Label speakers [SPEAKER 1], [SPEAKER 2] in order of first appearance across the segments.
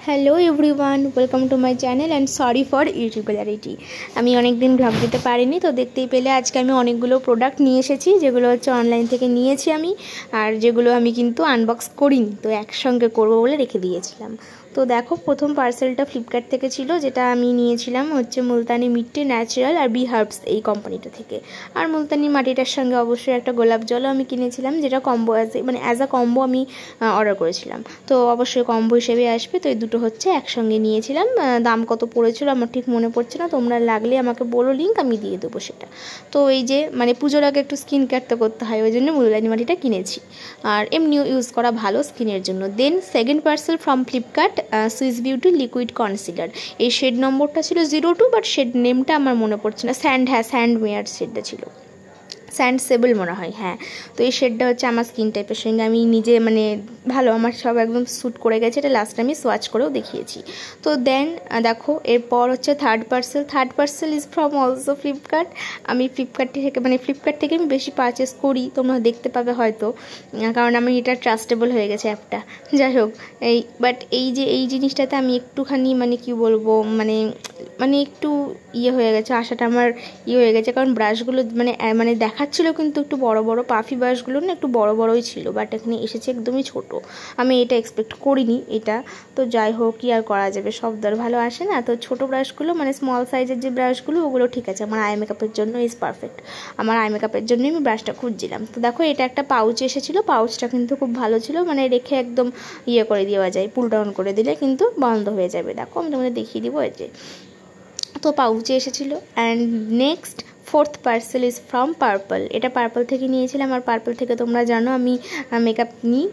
[SPEAKER 1] Hello everyone, welcome to my channel and sorry for irregularity. আমি অনেক দিন blog দিতে পারিনি, তো দেখতেই পেলে আজকে আমি অনেকগুলো প্রোডাক্ট নিয়ে এসেছি, যেগুলো হচ্ছে অনলাইন থেকে নিয়েছি আমি, আর যেগুলো আমি কিন্তু আনবক্স করিনি, তো একসঙ্গে করবো বলে রেখে দিয়েছিলাম। তো দেখো, প্রথম পার্সেলটা ফ্লিপকার্ট থেকে ছিল, যেটা আমি নিয়েছিলাম হচ্ছে মুলতানি মিট্টি ন্যাচারাল আর বি হার্বস এই কোম্পানিটা থেকে। আর মুলতানি মাটিটার সঙ্গে অবশ্যই একটা গোলাপ জলও আমি কিনেছিলাম, যেটা কম্বো অ্যাজ আ কম্বো আমি অর্ডার করেছিলাম। তো অবশ্যই কম্বো হিসেবে আসবে, তো এই দুটো হচ্ছে একসঙ্গে নিয়েছিলাম। দাম কত পড়েছিল আমার ঠিক মনে পড়ছে না, তোমরা লাগলে আমাকে বলো, লিঙ্ক আমি দিয়ে দেবো সেটা। তো এই যে পুজোর আগে একটু স্কিন কেয়ার তো করতে হয়, ওই জন্য মুলতানি মাটিটা কিনেছি, আর এমনিও ইউজ করা ভালো স্কিনের জন্য। Then second parcel from Flipkart, Swiss beauty liquid concealer. এই শেড নম্বরটা ছিল 02, বাট শেড নেমটা আমার মনে পড়ছে না। স্যান্ড মেয়ার শেডটা ছিল, স্যান্ড সেবল মনে হয়, হ্যাঁ। তো এই শেডটা হচ্ছে আমার স্কিন টাইপের সঙ্গে আমি নিজে ভালো, আমার সব একদম স্যুট করে গেছে। এটা লাস্ট আমি সোয়াচ করেও দেখিয়েছি। তো দেন দেখো, এরপর হচ্ছে third parcel is from also Flipkart. আমি ফ্লিপকার্ট থেকে আমি বেশি পারচেস করি, তোমরা দেখতে পাবে হয়তো, কারণ আমি এটা ট্রাস্টেবল হয়ে গেছে অ্যাপটা। যাই হোক, এই জিনিসটাতে আমি একটুখানি কি বলবো, একটু হয়ে গেছে, আশাটা আমার হয়ে গেছে, কারণ ব্রাশগুলো দেখাচ্ছিল কিন্তু একটু বড় বড়, পাফি ব্রাশগুলো না একটু বড় বড়ই ছিল, বাট এখানে এসেছে একদমই ছোট। আমি এটা এক্সপেক্ট করিনি এটা। তো যাই হোক, কি আর করা যাবে, সব দর ভালো আসে না। তো ছোটো ব্রাশগুলো স্মল সাইজের যে ব্রাশগুলো, ওগুলো ঠিক আছে, আমার আই মেকআপের জন্য ইজ পারফেক্ট। আমার আই মেকআপের জন্যই আমি ব্রাশটা খুঁজছিলাম। তো দেখো, এটা একটা পাউচ এসেছিলো, পাউচটা কিন্তু খুব ভালো ছিল, রেখে একদম করে দেওয়া যায়, পুল ডাউন করে দিলে কিন্তু বন্ধ হয়ে যাবে। দেখো, আমি তোমাদের দেখিয়ে দিব এই যে, তো পাউচে এসেছিলো। And next fourth parcel is from purple. এটা পার্পল থেকে নিয়েছিলাম, আর পার্পল থেকে তোমরা জানো আমি মেকআপ নিই,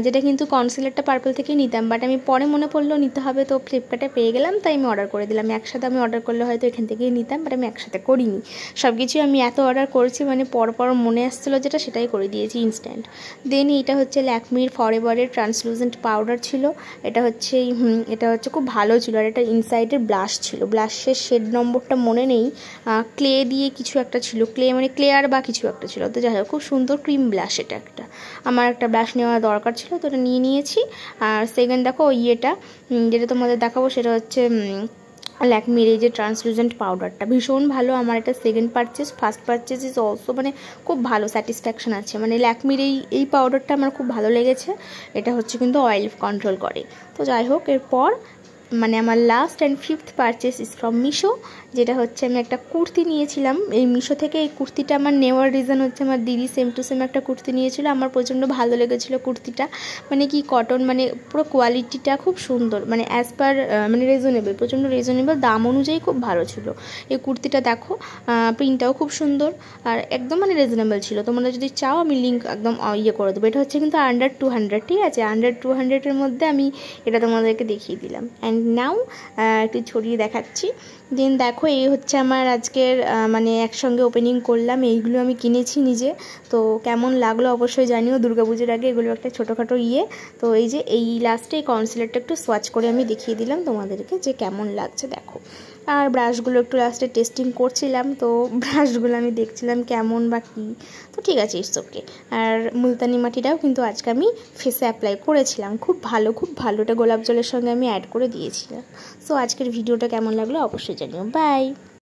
[SPEAKER 1] যেটা কিন্তু কনসিলারটা পার্পল থেকেই নিতাম, বাট আমি পরে মনে পড়লো নিতে হবে, তো ফ্লিপকার্টে পেয়ে গেলাম, তাই আমি অর্ডার করে দিলাম। একসাথে আমি অর্ডার করলে হয়তো এখান থেকেই নিতাম, বাট আমি একসাথে করিনি। সব কিছুই আমি এত অর্ডার করেছি, পর মনে আসছিলো যেটা, সেটাই করে দিয়েছি ইনস্ট্যান্ট। দেন এটা হচ্ছে ল্যাকমির ফরএভারের ট্রান্সলুসেন্ট পাউডার ছিল। এটা হচ্ছে খুব ভালো ছিল, আর এটা ইনসাইডের ব্লাশ ছিল। ব্লাশের শেড নম্বরটা মনে নেই, ক্লে দিয়ে কিছু একটা ছিল, ক্লেয়ার বা কিছু একটা ছিল। তো যাই হোক, খুব সুন্দর ক্রিম ব্লাশ। এটা আমার একটা ব্লাশ নেওয়া দরকার ছিল, তো এটা নিয়েছি। আর সেকেন্ড দেখো, যেটা তোমাদের দেখাবো, সেটা হচ্ছে ল্যাকমির এই যে ট্রান্সলুসেন্ট পাউডারটা, ভীষণ ভালো। আমার এটা second purchase, first purchase is also খুব ভালো স্যাটিসফ্যাকশান আছে। ল্যাকমির এই পাউডারটা আমার খুব ভালো লেগেছে। এটা হচ্ছে কিন্তু অয়েল কন্ট্রোল করে। তো যাই হোক, এরপর আমার last and fifth purchase is from Meesho, যেটা হচ্ছে আমি একটা কুর্তি নিয়েছিলাম এই মিশো থেকে। এই কুর্তিটা আমার নেওয়ার রিজন হচ্ছে, আমার দিদি সেম টু সেম একটা কুর্তি নিয়েছিল, আমার প্রচণ্ড ভালো লেগেছিলো কুর্তিটা। কি কটন, পুরো কোয়ালিটিটা খুব সুন্দর, অ্যাজ পার রিজনেবল, প্রচণ্ড রিজনেবল, দাম অনুযায়ী খুব ভালো ছিল এই কুর্তিটা। দেখো, প্রিন্টটাও খুব সুন্দর, আর একদম রিজনেবল ছিল। তোমরা যদি চাও আমি লিঙ্ক একদম করে দেবো। এটা হচ্ছে কিন্তু আন্ডার 200, ঠিক আছে, আন্ডার 200-এর মধ্যে আমি এটা তোমাদেরকে দেখিয়ে দিলাম। অ্যান্ড নাও একটু ছড়িয়ে দেখাচ্ছি। দেন দেখো, এই হচ্ছে আমার আজকের একসঙ্গে ওপেনিং করলাম, এইগুলো আমি কিনেছি নিজে। তো কেমন লাগলো অবশ্যই জানিও, দুর্গাপুজোর আগে এগুলো একটা ছোটোখাটো তো এই লাস্টে এই কনসিলারটা একটু সোয়াচ করে আমি দেখিয়ে দিলাম তোমাদেরকে যে কেমন লাগছে। দেখো, আর ব্রাশগুলো একটু লাস্টে টেস্টিং করছিলাম, তো ব্রাশগুলো আমি দেখছিলাম কেমন বা কী। তো ঠিক আছে, ইটস ওকে। আর মুলতানি মাটিটাও কিন্তু আজকে আমি ফেসে অ্যাপ্লাই করেছিলাম, খুব ভালো এটা গোলাপ জলের সঙ্গে আমি অ্যাড করে দিয়েছিলাম। সো আজকের ভিডিওটা কেমন লাগলো অবশ্যই জানিও। বাই।